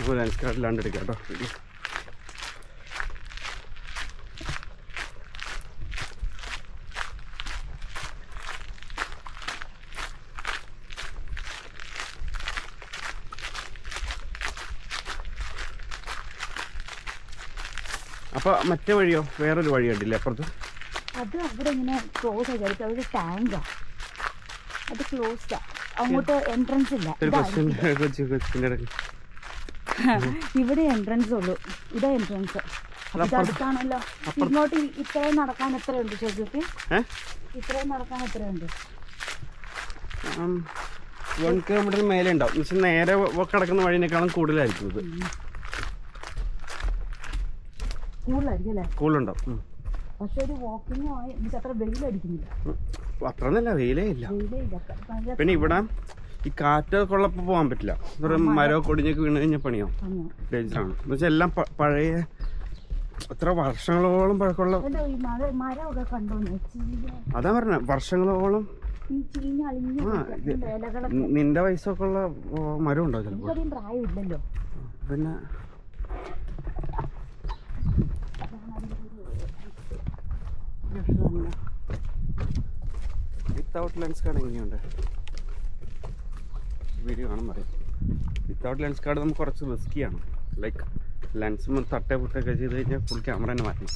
അപ്പോൾ ലെൻസ് കാർഡിലാണ്ട് എടുക്കാം കേട്ടോ വീഡിയോ. അപ്പോൾ മറ്റേ വഴിയോ വേറൊരു വഴി കണ്ടില്ലേ അപ്പുറത്ത്? അത് അവിടെ ഇങ്ങനെ ക്ലോസ് ആയിട്ട് അതൊരു ടാങ്കാ, അത് ക്ലോസ്ഡാ, അങ്ങോട്ട് എൻട്രൻസ് ഇല്ല. ഇവിടെ എൻട്രൻസ് ഉള്ളൂ, ഇതാ എൻട്രൻസ്. അടുത്താണല്ലോ. ഇങ്ങോട്ട് ഇത്രയും നടക്കാൻ എത്രയുണ്ട് ചോദിച്ചിട്ട്? ഇത്രയും നടക്കാൻ എത്രയുണ്ട്? 1 കിലോമീറ്റർ മേലെ ഉണ്ടാവും. പക്ഷെ നേരെ കിടക്കുന്ന വഴിനേക്കാളും കൂടുതലായിരിക്കും ഇത്. കൂടുതലുണ്ടാവും. പക്ഷെ ഒരു വാക്കിംഗ് ആയി അത്ര വെയിലടിക്കുന്നില്ല. അത്രന്നല്ല, വെയിലേ ഇല്ല. പിന്നെ ഇവിടെ ഈ കാറ്റൊക്കെ ഉള്ളപ്പോൾ പോകാൻ പറ്റില്ല. മരമൊക്കെ ഒടിഞ്ഞൊക്കെ വീണ് കഴിഞ്ഞാൽ പണിയാവും, ഡേഞ്ചറാണ്. എന്ന് വെച്ചാൽ എല്ലാം പഴയ എത്ര വർഷങ്ങളോളം പഴക്കമുള്ള. അതാ പറഞ്ഞ വർഷങ്ങളോളം. നിന്റെ വയസ്സൊക്കെ ഉള്ള മരം ഉണ്ടാവും ചിലപ്പോൾ. പിന്നെ വിത്തൗട്ട് ലെൻസ് കാർഡ് എങ്ങനെയുണ്ട് വീഡിയോ കാണുമ്പോൾ അറിയാം. വിത്തൗട്ട് ലെൻസ് കാർഡ് നമുക്ക് കുറച്ച് റിസ്ക്കിയാണ്. ലൈക്ക് ലെൻസ് തട്ടേ പുട്ടൊക്കെ ചെയ്ത് കഴിഞ്ഞാൽ ഫുൾ ക്യാമറ തന്നെ മാറ്റണം.